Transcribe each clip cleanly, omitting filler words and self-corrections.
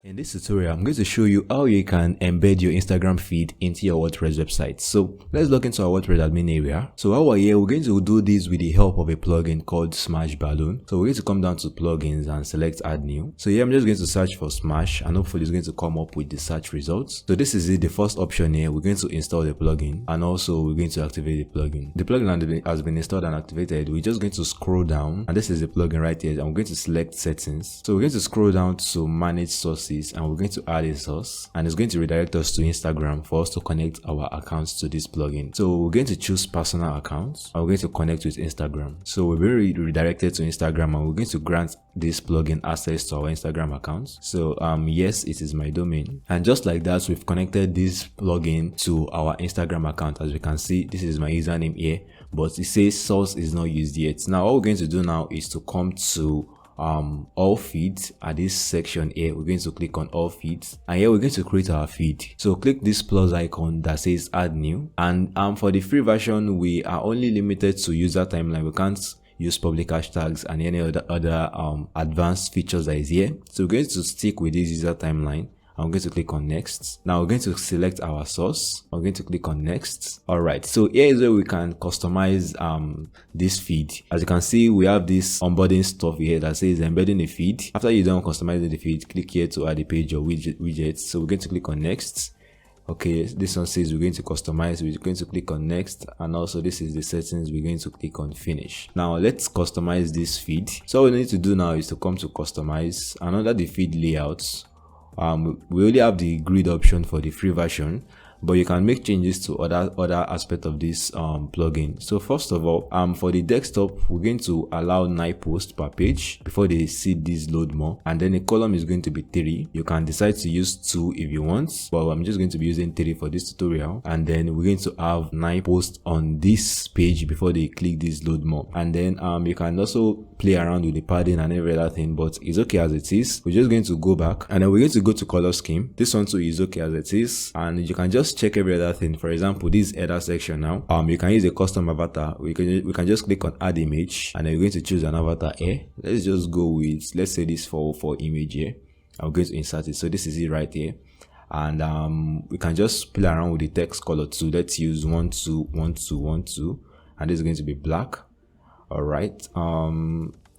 In this tutorial, I'm going to show you how you can embed your Instagram feed into your WordPress website. So let's log into our WordPress admin area. So while we're here, we're going to do this with the help of a plugin called Smash Balloon. So we're going to come down to plugins and select add new. So here I'm just going to search for Smash and hopefully it's going to come up with the search results. So this is it, the first option here. We're going to install the plugin and also we're going to activate the plugin. The plugin has been installed and activated. We're just going to scroll down and this is the plugin right here. I'm going to select settings. So we're going to scroll down to manage sources and we're going to add a source and it's going to redirect us to Instagram for us to connect our accounts to this plugin. So we're going to choose personal accounts and we're going to connect with Instagram. So we're very redirected to Instagram and we're going to grant this plugin access to our Instagram accounts. So yes, it is my domain, and just like that we've connected this plugin to our Instagram account. As we can see, this is my username here, but it says source is not used yet. Now what we're going to do now is to come to all feeds. At this section here, we're going to click on all feeds and here we're going to create our feed. So click this plus icon that says add new, and for the free version we are only limited to user timeline. We can't use public hashtags and any other advanced features that is here. So we're going to stick with this user timeline. I'm going to click on next. Now we're going to select our source. I'm going to click on next. All right, so here is where we can customize this feed. As you can see, we have this onboarding stuff here that says embedding a feed. After you're done customizing the feed, click here to add a page or widgets. So we're going to click on next. Okay, this one says we're going to customize. We're going to click on next, and also this is the settings. We're going to click on finish. Now let's customize this feed. So what we need to do now is to come to customize, and under the feed layouts, we only have the grid option for the free version, but you can make changes to other aspect of this plugin. So first of all, for the desktop, we're going to allow 9 posts per page before they see this load more, and then the column is going to be 3. You can decide to use 2 if you want, but I'm just going to be using 3 for this tutorial. And then we're going to have 9 posts on this page before they click this load more. And then you can also play around with the padding and every other thing, but it's okay as it is. We're just going to go back and then we're going to go to color scheme. This one too is okay as it is, and you can just check every other thing. For example, this header section now, you can use a custom avatar. We can just click on add image and then we're going to choose an avatar here. Let's just go with, let's say this for image here. I'm going to insert it. So this is it right here, and we can just play around with the text color too. Let's use 121212, and this is going to be black. All right,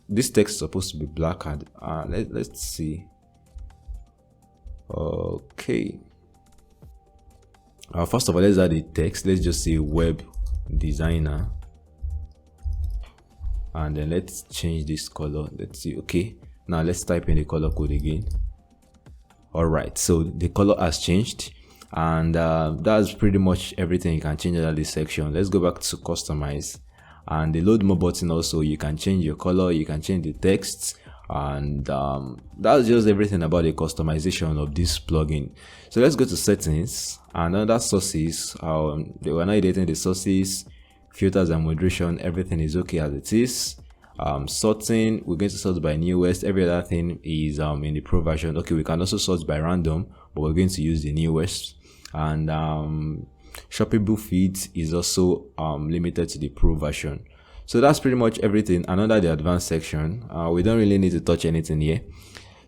this text is supposed to be black, and let's see. Okay, first of all, let's add the text. Let's just say web designer, and then let's change this color. Let's see. Okay, now let's type in the color code again. All right, so the color has changed, and that's pretty much everything you can change under this section. Let's go back to customize, and the load more button also, you can change your color, you can change the text, and that's just everything about the customization of this plugin. So let's go to settings, and under sources, we're not editing the sources, filters and moderation, everything is okay as it is. Sorting, we're going to sort by newest. Every other thing is in the pro version. Okay, we can also sort by random, but we're going to use the newest. And shoppable feeds is also limited to the pro version. So that's pretty much everything. And under the advanced section, we don't really need to touch anything here.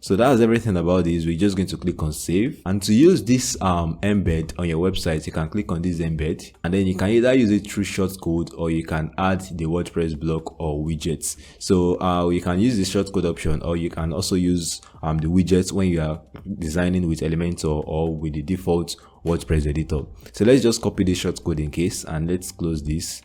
So that's everything about this. We're just going to click on save, and to use this embed on your website, you can click on this embed, and then you can either use it through shortcode or you can add the WordPress block or widgets. So you can use the shortcode option, or you can also use the widgets when you are designing with Elementor or with the default WordPress editor. So let's just copy the shortcode in case, and let's close this.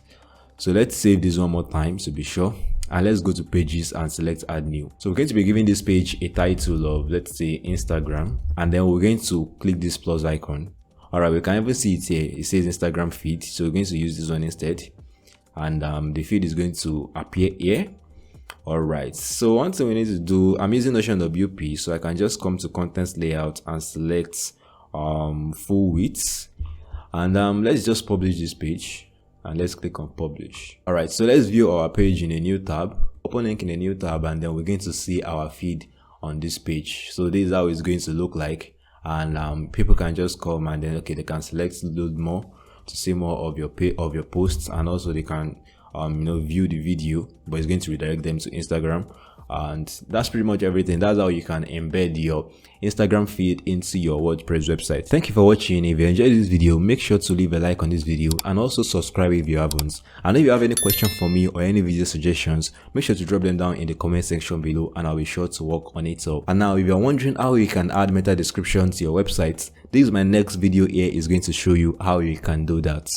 So let's save this one more time to be sure, and let's go to pages and select add new. So we're going to be giving this page a title of, let's say, Instagram, and then we're going to click this plus icon. All right, we can even see it here. It says Instagram feed, so we're going to use this one instead, and the feed is going to appear here. All right, so one thing we need to do, I'm using Notion WP, so I can just come to contents layout and select full width, and let's just publish this page. And let's click on publish. All right, so let's view our page in a new tab. Open link in a new tab, and then we're going to see our feed on this page. So this is how it's going to look like, and people can just come and then they can select load more to see more of your posts, and also they can view the video, but it's going to redirect them to Instagram. And that's pretty much everything. That's how you can embed your Instagram feed into your WordPress website. Thank you for watching. If you enjoyed this video, make sure to leave a like on this video and also subscribe if you haven't. And if you have any question for me or any video suggestions, make sure to drop them down in the comment section below and I'll be sure to work on it up. And now, if you're wondering how you can add meta description to your website, this is my next video here is going to show you how you can do that.